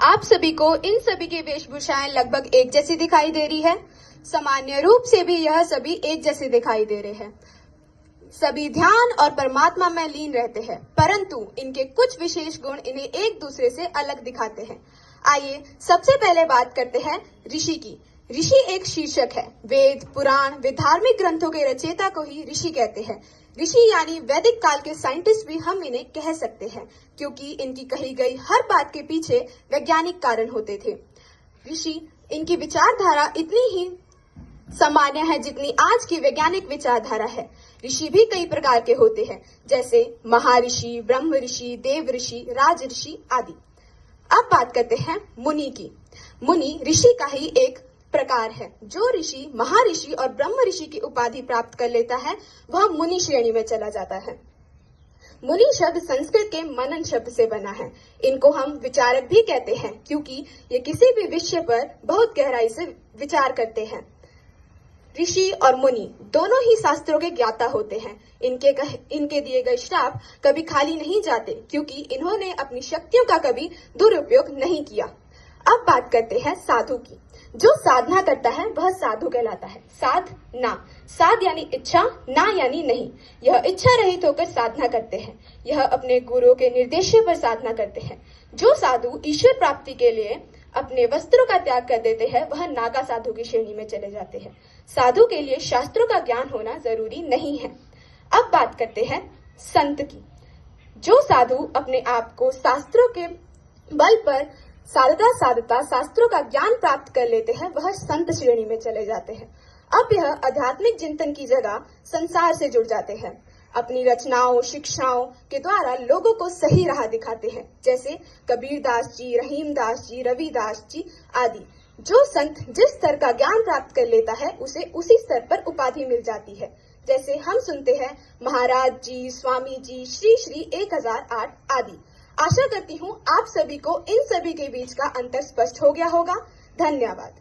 आप सभी को इन सभी की वेशभूषाएं लगभग एक जैसी दिखाई दे रही है। सामान्य रूप से भी यह सभी एक जैसे दिखाई दे रहे हैं। सभी ध्यान और परमात्मा में लीन रहते हैं, परंतु इनके कुछ विशेष गुण इन्हें एक दूसरे से अलग दिखाते हैं। आइए सबसे पहले बात करते हैं ऋषि की। ऋषि एक शीर्षक है। वेद, पुराण व धार्मिक ग्रंथों के रचयिता को ही ऋषि कहते हैं। ऋषि यानी वैदिक काल के साइंटिस्ट भी हम इन्हें कह सकते हैं, क्योंकि इनकी कही गई हर बात के पीछे वैज्ञानिक कारण होते थे। ऋषि, इनकी विचारधारा इतनी ही सामान्य है जितनी आज की वैज्ञानिक विचारधारा है। ऋषि भी कई प्रकार के होते हैं, जैसे महर्षि, ब्रह्म ऋषि, देव ऋषि, राज ऋषि आदि। अब बात करते हैं मुनि की। मुनि ऋषि का ही एक प्रकार है। जो ऋषि महर्षि और ब्रह्म ऋषि की उपाधि प्राप्त कर लेता है वह मुनि श्रेणी में चला जाता है। मुनि शब्द संस्कृत के मनन शब्द से बना है। इनको हम विचारक भी कहते हैं, क्योंकि ये किसी भी विषय पर बहुत गहराई से विचार करते हैं। ऋषि और मुनि दोनों ही शास्त्रों के ज्ञाता होते हैं। इनके दिए गए श्राप कभी खाली नहीं जाते, क्योंकि इन्होंने अपनी शक्तियों का कभी दुरुपयोग नहीं किया। अब बात करते हैं साधु की। जो साधना करता है वह साधु कहलाता है। साधना, साध यानी इच्छा, ना यानी नहीं। यह इच्छा रहित होकर साधना करते हैं। यह अपने गुरु के निर्देश पर साधना करते हैं। जो साधु ईश्वर प्राप्ति के लिए अपने वस्त्रों का त्याग कर देते हैं वह नागा साधु की श्रेणी में चले जाते हैं। साधु के लिए शास्त्रों का ज्ञान होना जरूरी नहीं है। अब बात करते हैं संत की। जो साधु अपने आप को शास्त्रों के बल पर साधता शास्त्रों का ज्ञान प्राप्त कर लेते हैं वह संत श्रेणी में चले जाते हैं। अब यह आध्यात्मिक चिंतन की जगह संसार से जुड़ जाते हैं। अपनी रचनाओं, शिक्षाओं के द्वारा लोगों को सही राह दिखाते हैं, जैसे कबीरदास जी, रहीमदास जी, रविदास जी आदि। जो संत जिस स्तर का ज्ञान प्राप्त कर लेता है उसे उसी स्तर पर उपाधि मिल जाती है। जैसे हम सुनते हैं महाराज जी, स्वामी जी, श्री श्री 1008 आदि। आशा करती हूँ आप सभी को इन सभी के बीच का अंतर स्पष्ट हो गया होगा। धन्यवाद।